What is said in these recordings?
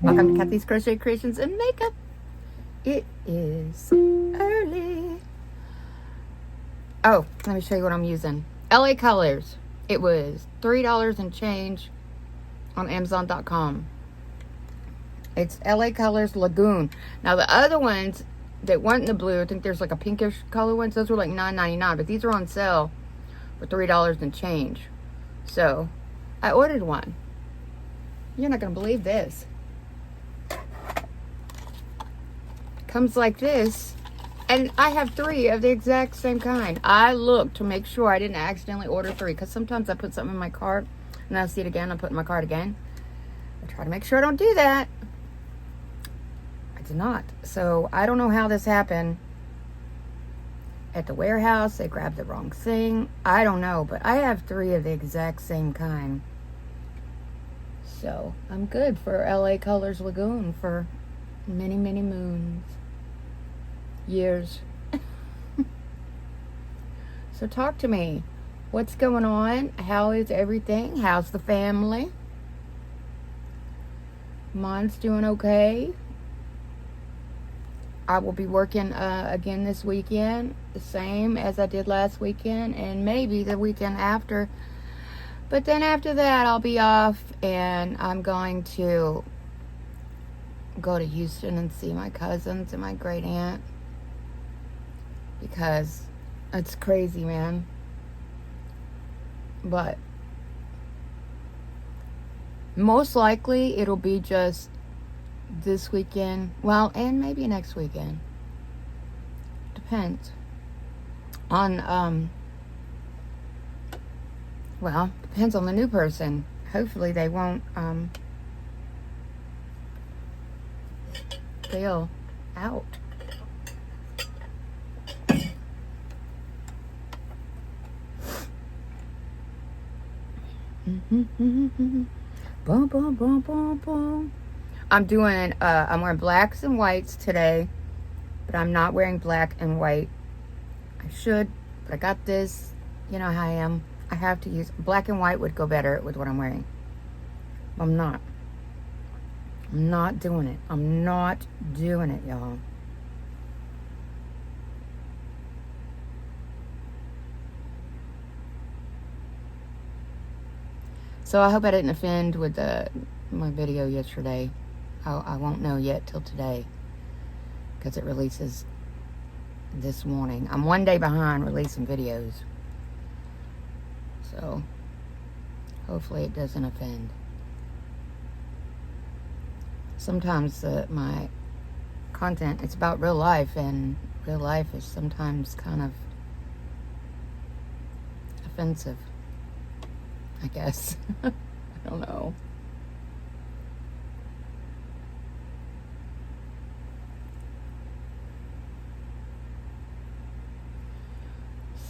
Welcome to Kathy's Crochet Creations and Makeup. It is early. Oh, let me show you what I'm using. LA Colors. It was $3 and change on Amazon.com. It's LA Colors Lagoon. Now the other ones that weren't in the blue, I think there's like a pinkish color ones. Those were like $9.99, but these are on sale for $3 and change. So I ordered one. You're not gonna believe this. Comes like this, and I have 3 of the exact same kind. I looked to make sure I didn't accidentally order 3, because sometimes I put something in my cart and I see it again, I put it in my cart again. I try to make sure I don't do that. I did not. So I don't know how this happened. At the warehouse, they grabbed the wrong thing. I don't know, but I have 3 of the exact same kind. So I'm good for LA Colors Lagoon for many, many moons. Years. So talk to me. What's going on? How is everything? How's the family? Mine's doing okay. I will be working again this weekend, the same as I did last weekend, and maybe the weekend after. But then after that, I'll be off, and I'm going to go to Houston and see my cousins and my great aunt, because it's crazy, man. But most likely it'll be just this weekend, well, and maybe next weekend. Depends on well, depends on the new person. Hopefully they won't bail out. Boom, boom, boom, boom, boom. I'm wearing blacks and whites today, but I'm not wearing black and white. I should, but I got this. You know how I am. I have to use black and white would go better with what I'm wearing. I'm not. I'm not doing it. I'm not doing it, y'all. So I hope I didn't offend with my video yesterday. I won't know yet till today, because it releases this morning. I'm 1 day behind releasing videos. So hopefully it doesn't offend. Sometimes my content, it's about real life, and real life is sometimes kind of offensive, I guess. I don't know.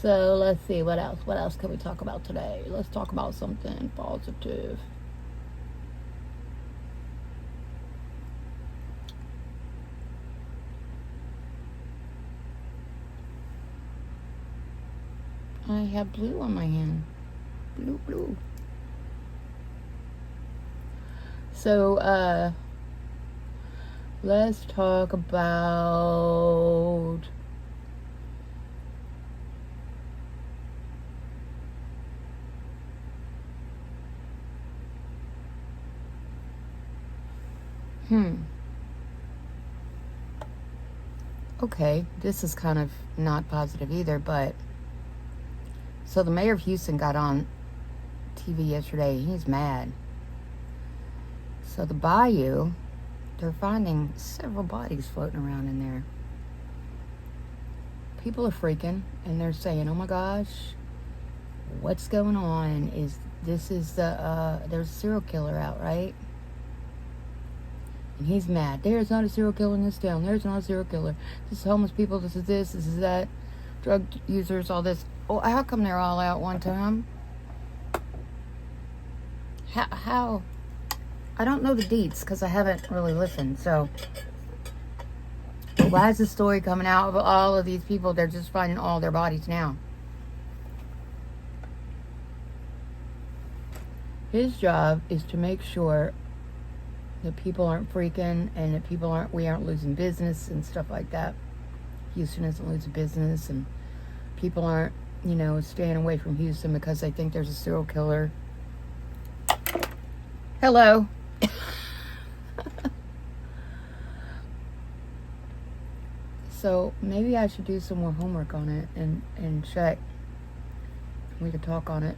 So let's see, what else? What else can we talk about today? Let's talk about something positive. I have blue on my hand. Blue, blue. So, let's talk about okay, this is kind of not positive either, but so the mayor of Houston got on TV yesterday. He's mad. So the bayou, they're finding several bodies floating around in there. People are freaking, and they're saying, oh my gosh, what's going on? There's a serial killer out, right? And he's mad. There's not a serial killer in this town. There's not a serial killer. This is homeless people. This is this. This is that. Drug users. All this. Oh, how come they're all out one time? How? I don't know the deets because I haven't really listened. So, why is the story coming out of all of these people? They're just finding all their bodies now. His job is to make sure that people aren't freaking, and that we aren't losing business and stuff like that. Houston isn't losing business, and people aren't, staying away from Houston because they think there's a serial killer. Hello. So maybe I should do some more homework on it and check. We could talk on it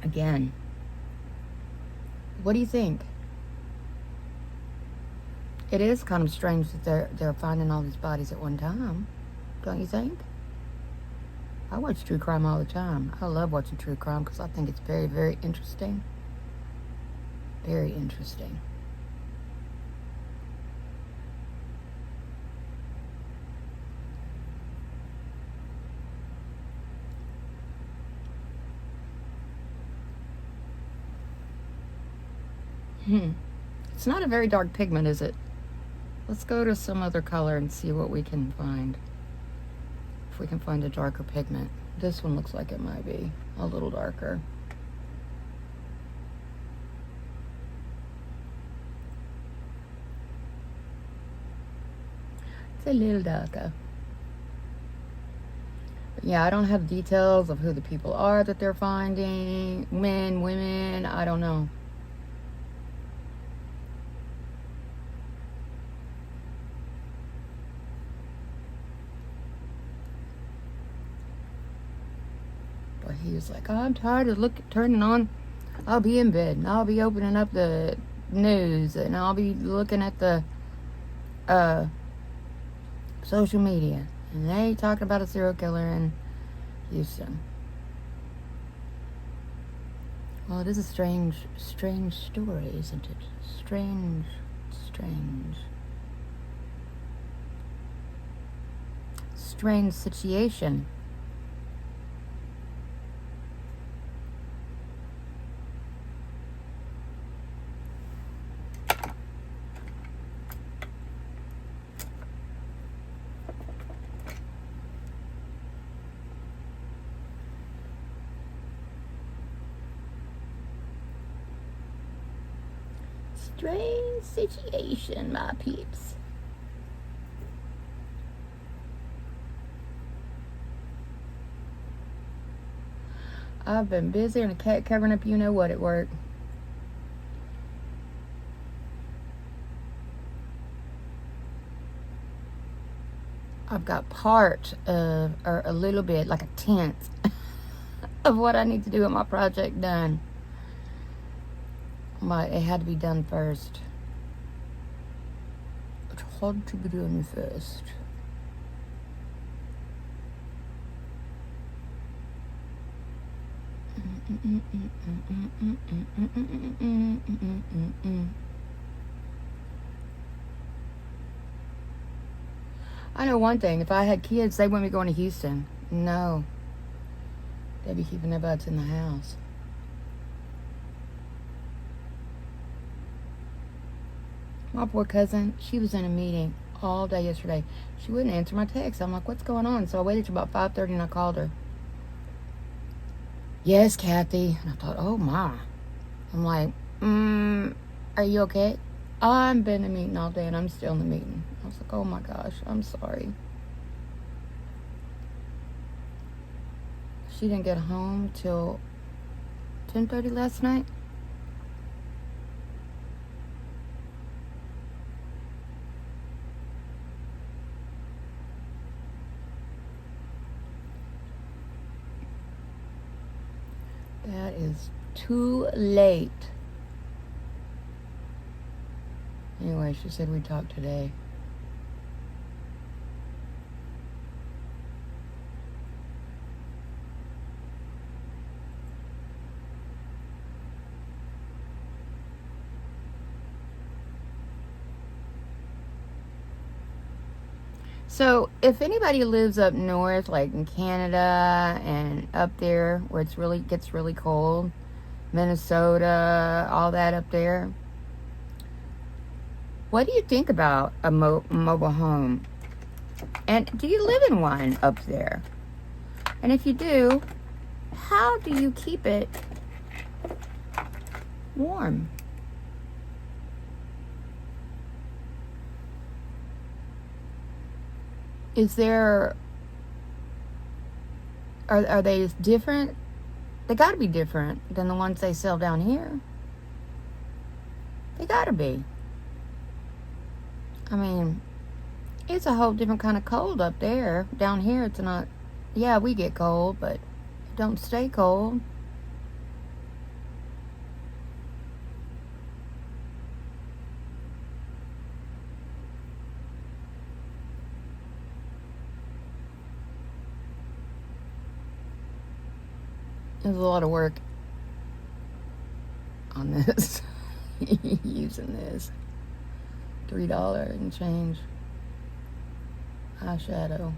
again. What do you think? It is kind of strange that they're finding all these bodies at one time, don't you think? I watch true crime all the time. I love watching true crime because I think it's very, very interesting. Very interesting. It's not a very dark pigment, is it? Let's go to some other color and see what we can find. If we can find a darker pigment. This one looks like it might be a little darker. It's a little darker. But yeah, I don't have details of who the people are that they're finding. Men, women, I don't know. He was like, oh, I'm tired of turning on. I'll be in bed and I'll be opening up the news and I'll be looking at the social media, and they talking about a serial killer in Houston. Well, it is a strange story, isn't it? Strange. Strange situation. Strange situation, my peeps. I've been busy and a cat covering up you-know-what at work. I've got part of, or a little bit, like a tenth of what I need to do with my project done. But it had to be done first. It had to be done first. I know one thing. If I had kids, they wouldn't be going to Houston. No. They'd be keeping their butts in the house. My poor cousin, she was in a meeting all day yesterday. She wouldn't answer my text. I'm like, what's going on? So I waited till about 5:30 and I called her. Yes, Kathy. And I thought, oh my. I'm like, are you okay? I've been in a meeting all day and I'm still in the meeting. I was like, oh my gosh, I'm sorry. She didn't get home till 10:30 last night. That is too late. Anyway, she said we'd talk today. So if anybody lives up north, like in Canada and up there where it's gets really cold, Minnesota, all that up there, what do you think about a mobile home? And do you live in one up there? And if you do, how do you keep it warm? Is there, are they different? They got to be different than the ones they sell down here. They got to be. I mean, it's a whole different kind of cold up there. Down here, it's not. Yeah, we get cold, but it don't stay cold. There's a lot of work on this. Using this $3 and change eyeshadow.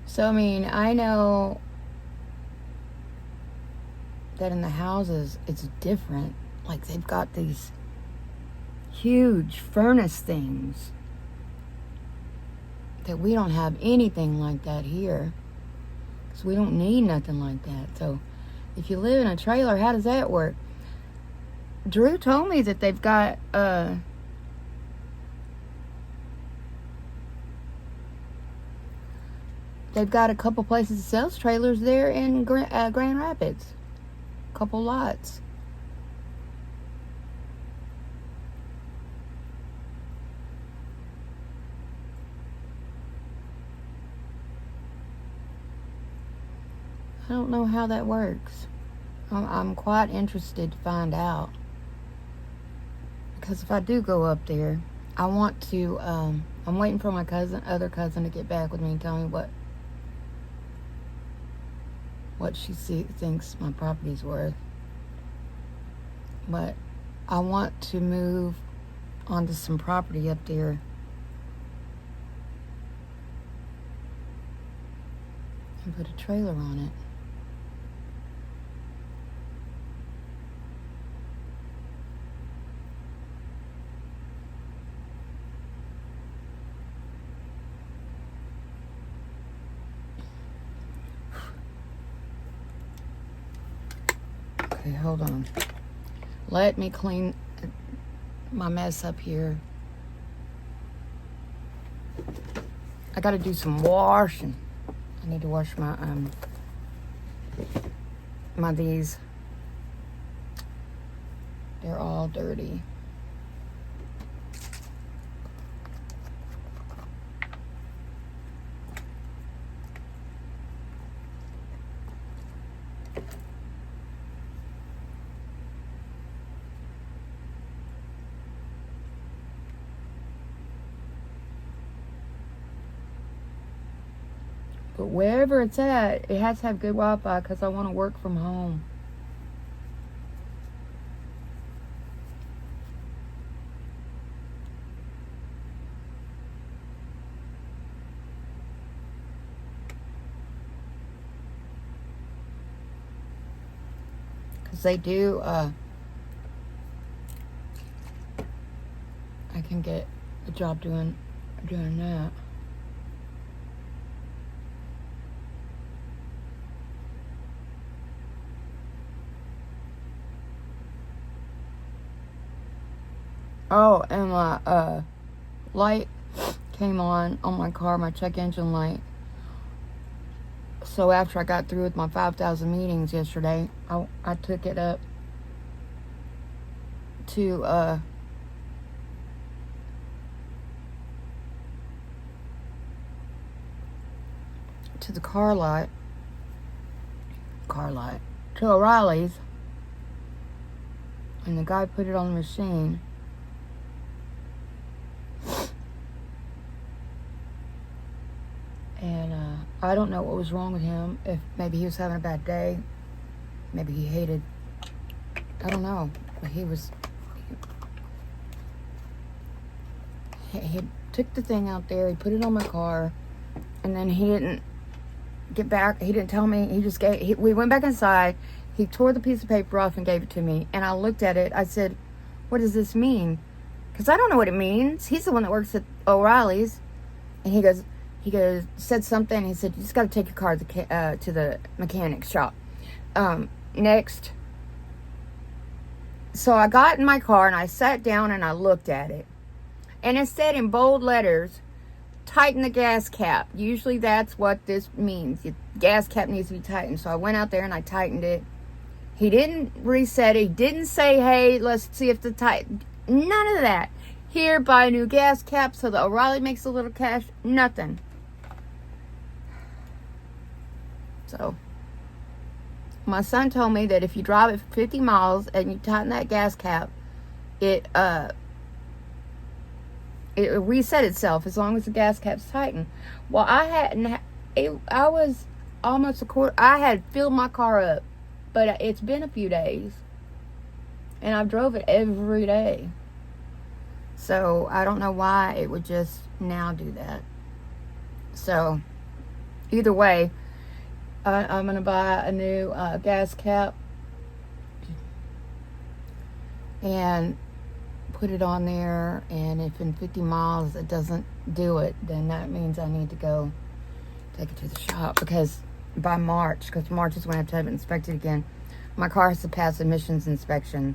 So, I mean, I know that in the houses it's different. Like, they've got these huge furnace things that we don't have anything like that here. So we don't need nothing like that. So if you live in a trailer, how does that work? Drew told me that they've got a couple places that sells trailers there in Grand Rapids. A couple lots. I don't know how that works. I'm quite interested to find out. Because if I do go up there, I want to, I'm waiting for my other cousin to get back with me and tell me what she thinks my property's worth. But I want to move onto some property up there and put a trailer on it. Okay, hold on. Let me clean my mess up here. I gotta do some washing. I need to wash my these. They're all dirty. But wherever it's at, it has to have good Wi-Fi because I want to work from home. Because they do, I can get a job doing that. Oh, and my light came on my car, my check engine light. So after I got through with my 5,000 meetings yesterday, I took it up to the car lot, to O'Reilly's, and the guy put it on the machine. And I don't know what was wrong with him. If maybe he was having a bad day. Maybe he hated, I don't know. But he was he took the thing out there, he put it on my car, and then he didn't get back. He didn't tell me. He just we went back inside. He tore the piece of paper off and gave it to me. And I looked at it. I said, what does this mean? Because I don't know what it means. He's the one that works at O'Reilly's. And he goes, said something. He said, you just got to take your car to the mechanic shop. Next. So I got in my car and I sat down and I looked at it. And it said in bold letters, tighten the gas cap. Usually that's what this means. The gas cap needs to be tightened. So I went out there and I tightened it. He didn't reset it. He didn't say, hey, let's see if the none of that. Here, buy a new gas cap so the O'Reilly makes a little cash. Nothing. So my son told me that if you drive it 50 miles and you tighten that gas cap, it reset itself as long as the gas cap's tightened. Well, I hadn't. I was almost a quarter. I had filled my car up, but it's been a few days, and I've drove it every day. So I don't know why it would just now do that. So either way, I'm gonna buy a new gas cap and put it on there, and if in 50 miles it doesn't do it, then that means I need to go take it to the shop, because by March is when I have to have it inspected again. My car has to pass emissions inspection.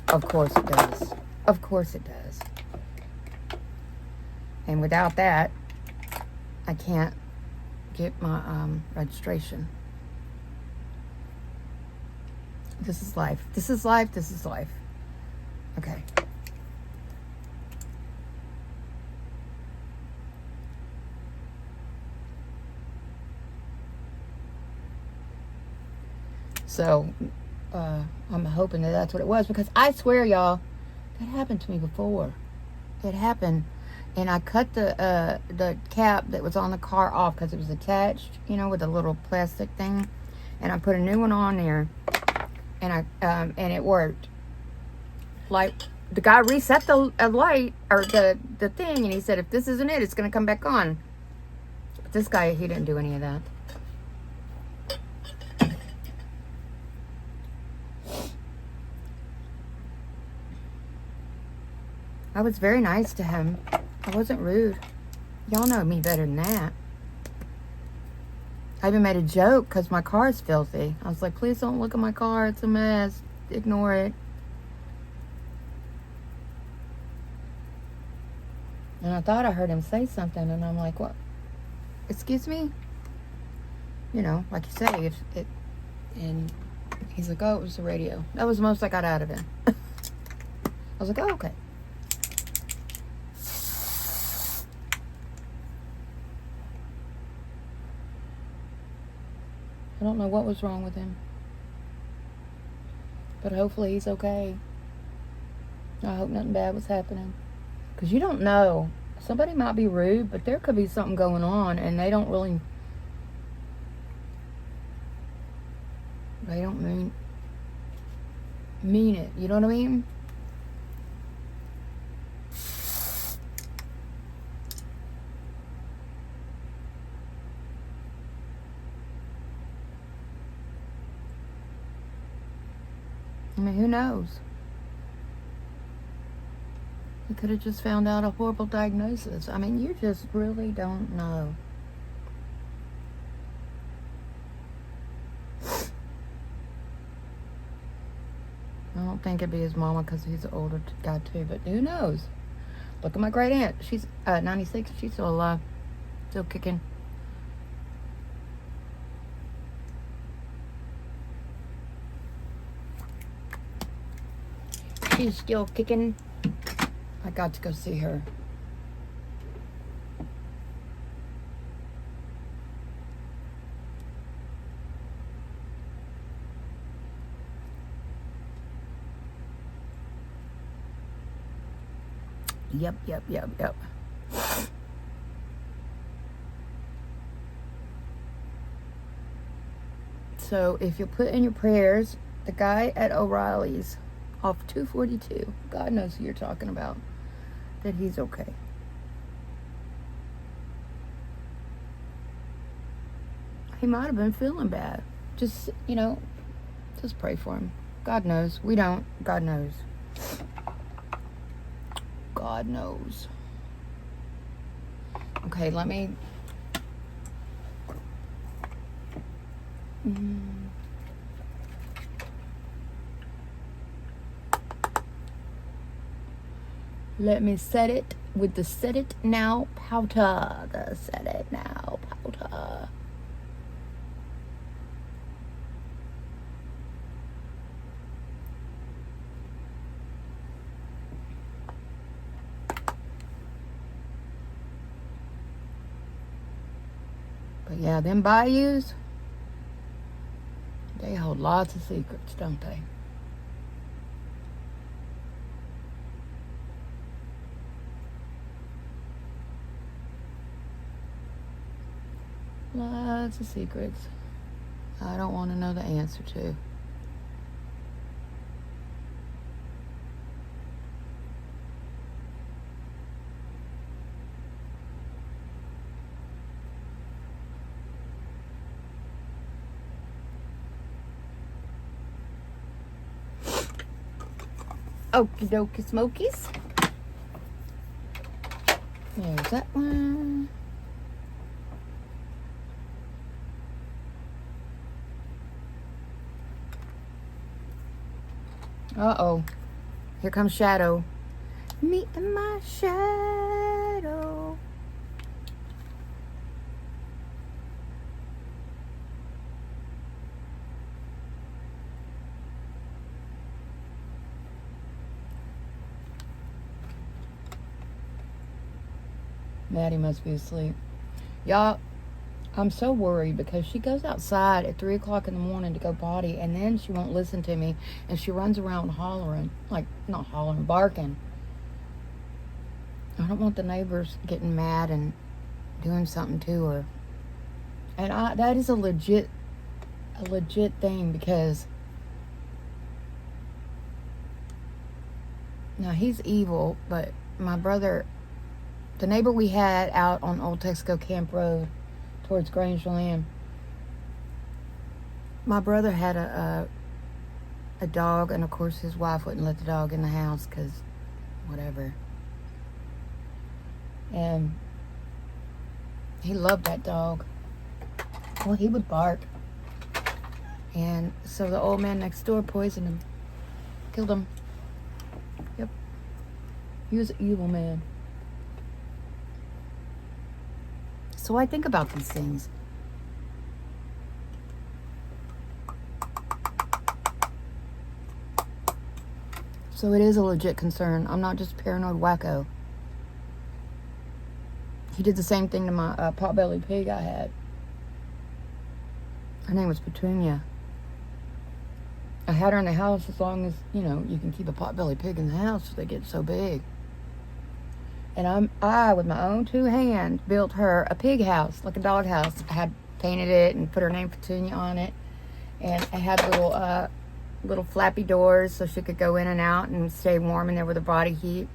Of course it does. Of course it does. And without that, I can't get my registration. This is life. This is life. This is life. Okay. So, I'm hoping that that's what it was, because I swear, y'all, that happened to me before. It happened, and I cut the cap that was on the car off because it was attached, you know, with a little plastic thing, and I put a new one on there, and and it worked. Like, the guy reset the light, or the thing, and he said, if this isn't it, it's going to come back on. But this guy, he didn't do any of that. I was very nice to him. I wasn't rude. Y'all know me better than that. I even made a joke because my car is filthy. I was like, please don't look at my car. It's a mess. Ignore it. And I thought I heard him say something, and I'm like, what? Excuse me? You know, like you say, if it... And he's like, oh, it was the radio. That was the most I got out of him. I was like, oh, okay. I don't know what was wrong with him, but hopefully he's okay. I hope nothing bad was happening, because you don't know. Somebody might be rude, but there could be something going on, and they don't really, they don't mean it. You know what I mean? I mean, who knows? He could have just found out a horrible diagnosis. I mean, you just really don't know. I don't think it'd be his mama, because he's an older guy too, but who knows? Look at my great aunt. She's 96. She's still alive. Still kicking. She's still kicking. I got to go see her. Yep. So if you put in your prayers, the guy at O'Reilly's off 242, God knows who you're talking about, that he's okay. he might have been feeling bad. Just, just pray for him. God knows. We don't. God knows. God knows. Okay, let me... Let me set it with the Set It Now powder. The Set It Now powder. But yeah, them bayous, they hold lots of secrets, don't they? Lots of secrets I don't want to know the answer to. Okie dokie smokies. There's that one. Uh-oh. Here comes Shadow. Meet my shadow. Maddie must be asleep. Y'all, I'm so worried because she goes outside at 3 o'clock in the morning to go potty, and then she won't listen to me, and she runs around hollering. Like, not hollering, barking. I don't want the neighbors getting mad and doing something to her. And that is a legit thing, because now he's evil, but my brother, the neighbor we had out on Old Texaco Camp Road towards Grangeland, my brother had a dog, and of course his wife wouldn't let the dog in the house because whatever. And he loved that dog. Well, he would bark. And so the old man next door poisoned him. Killed him. Yep. He was an evil man. So I think about these things. So it is a legit concern. I'm not just a paranoid wacko. He did the same thing to my potbelly pig I had. Her name was Petunia. I had her in the house as long as, you can keep a potbelly pig in the house if they get so big. And I, with my own 2 hands, built her a pig house, like a dog house. I had painted it and put her name Petunia on it. And I had little flappy doors so she could go in and out and stay warm in there with her body heat.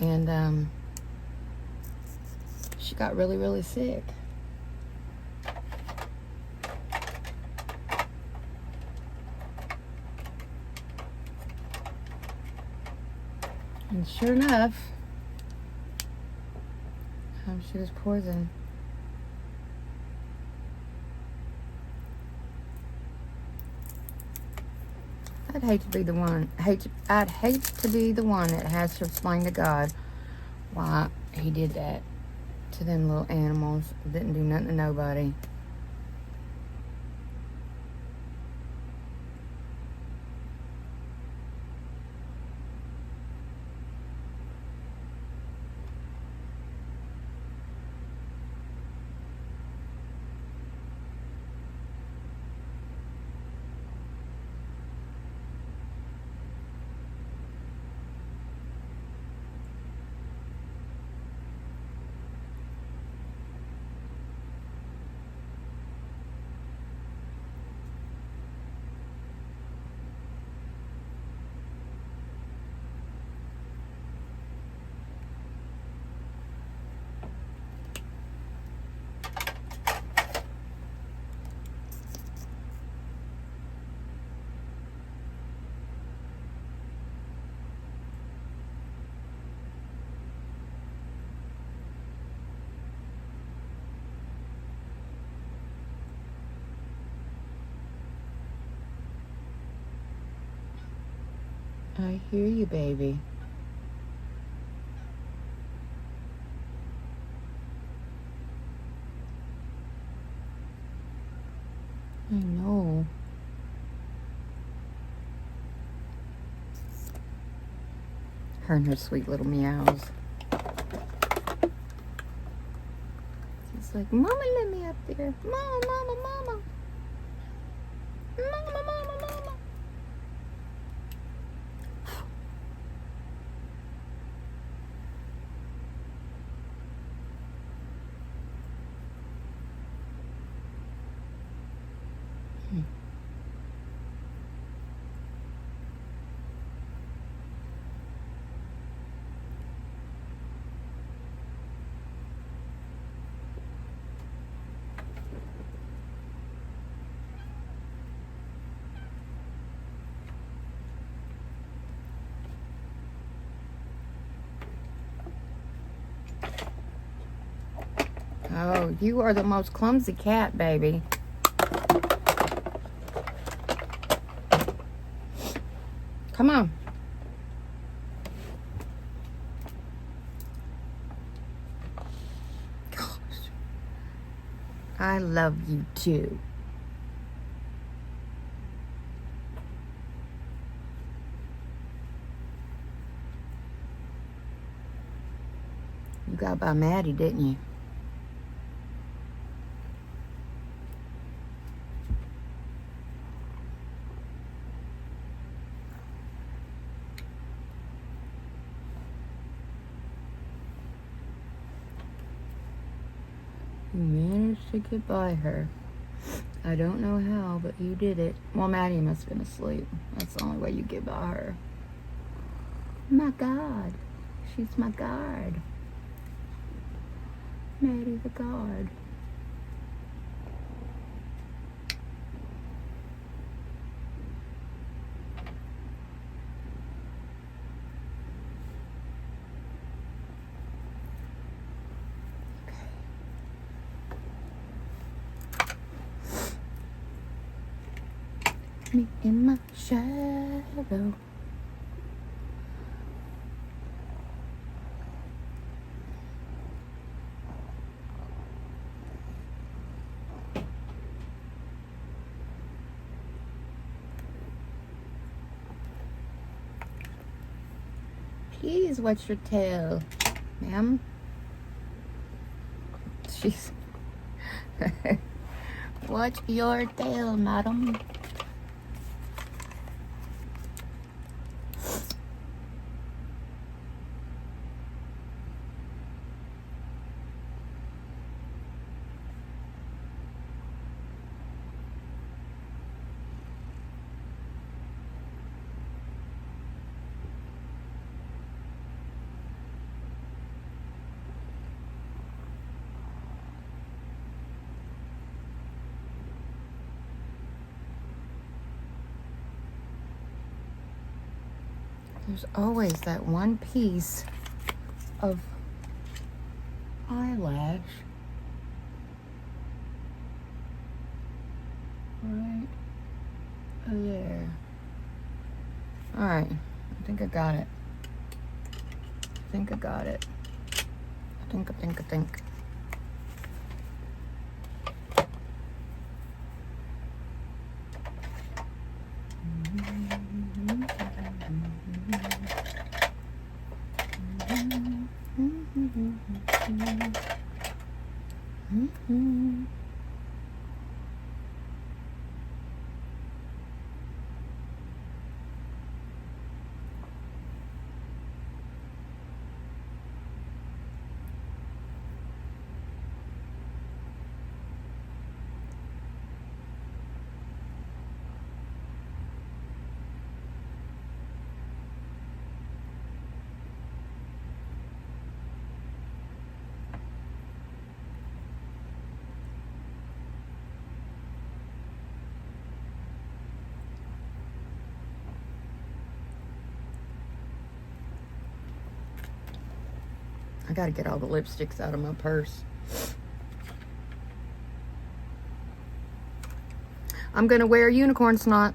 And she got really, really sick. And sure enough, she was poisoned. I'd hate to be the one. I'd hate to be the one that has to explain to God why he did that to them little animals. Didn't do nothing to nobody. I hear you, baby. I know. Her and her sweet little meows. She's like, Mama, let me up there. Mama, mama, mama. Mama, mama, mama. Oh, you are the most clumsy cat, baby. Come on. Gosh. I love you too. You got by Maddie, didn't you? You managed to get by her. I don't know how, but you did it. Well, Maddie must have been asleep. That's the only way you get by her. My God. She's my guard. Maddie the guard. Me in my shadow. Please watch your tail, ma'am. She's watch your tail, madam. There's always that one piece of eyelash right there. All right, I think I got it. I think I got it. I think. I gotta get all the lipsticks out of my purse. I'm gonna wear unicorn snot.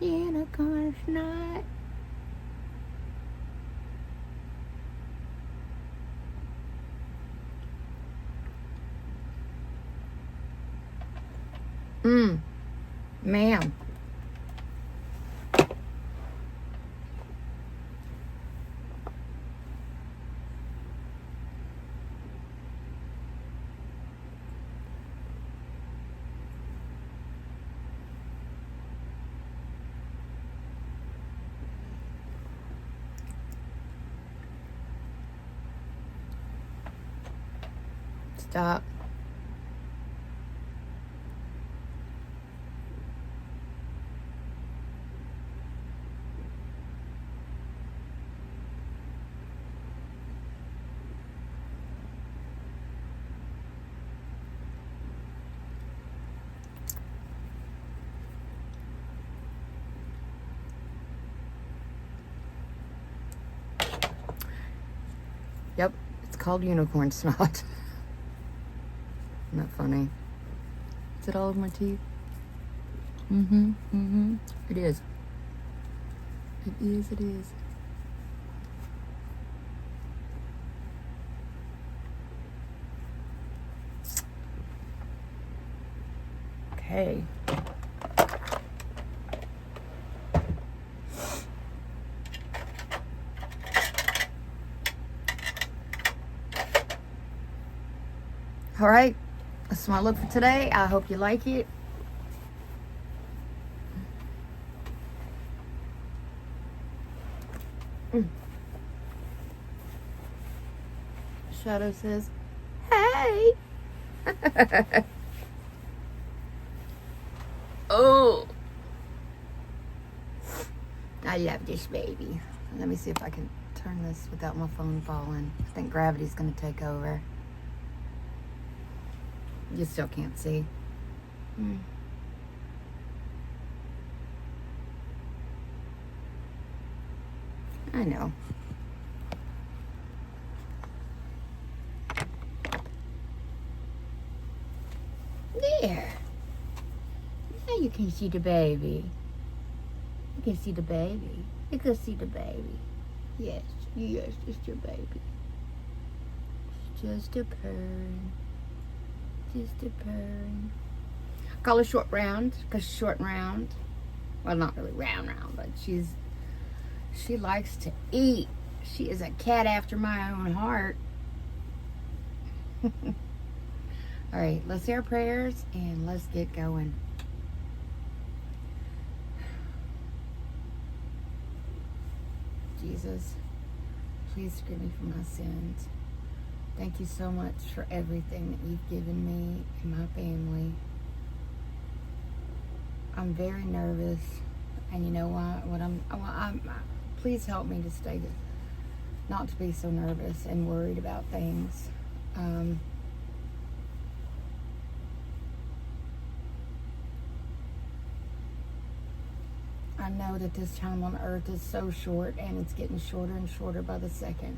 Unicorn snot. Ma'am. Stop. Yep, it's called unicorn snot. Isn't that funny? Is it all over my teeth? It is. It is. Okay. All right, that's my look for today. I hope you like it. Shadow says, hey. Oh, I love this baby. Let me see if I can turn this without my phone falling. I think gravity's gonna take over. You still can't see. I know. There. Now you can see the baby. You can see the baby. You can see the baby. Yes, it's your baby. It's just a purring. Just a purring. I call her short round because she's short and round. Well, not really round, but she likes to eat. She is a cat after my own heart. All right, let's say our prayers and let's get going. Jesus, please forgive me for my sins. Thank you so much for everything that you've given me and my family. I'm very nervous, and you know what? Please help me to stay, not to be so nervous and worried about things. I know that this time on earth is so short, and it's getting shorter and shorter by the second.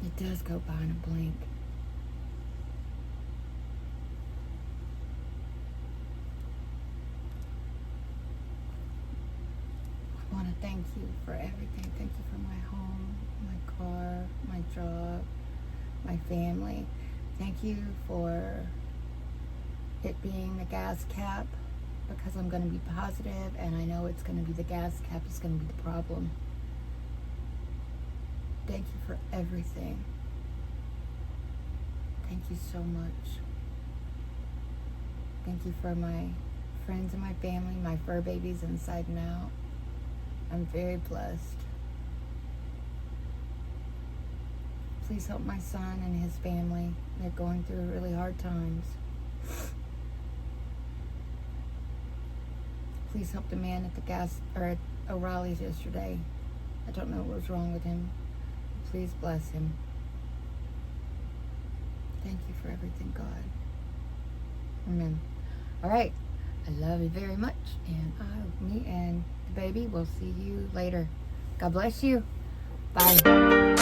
It does go by in a blink. I want to thank you for everything. Thank you for my home, my car, my job, my family. Thank you for it being the gas cap, because I'm going to be positive, and I know it's going to be the gas cap is going to be the problem. Thank you for everything. Thank you so much. Thank you for my friends and my family, my fur babies inside and out. I'm very blessed. Please help my son and his family. They're going through really hard times. Please help the man at the gas, or at O'Reilly's yesterday. I don't know what was wrong with him. Please bless him. Thank you for everything, God. Amen. All right. I love you very much. And me and the baby will see you later. God bless you. Bye.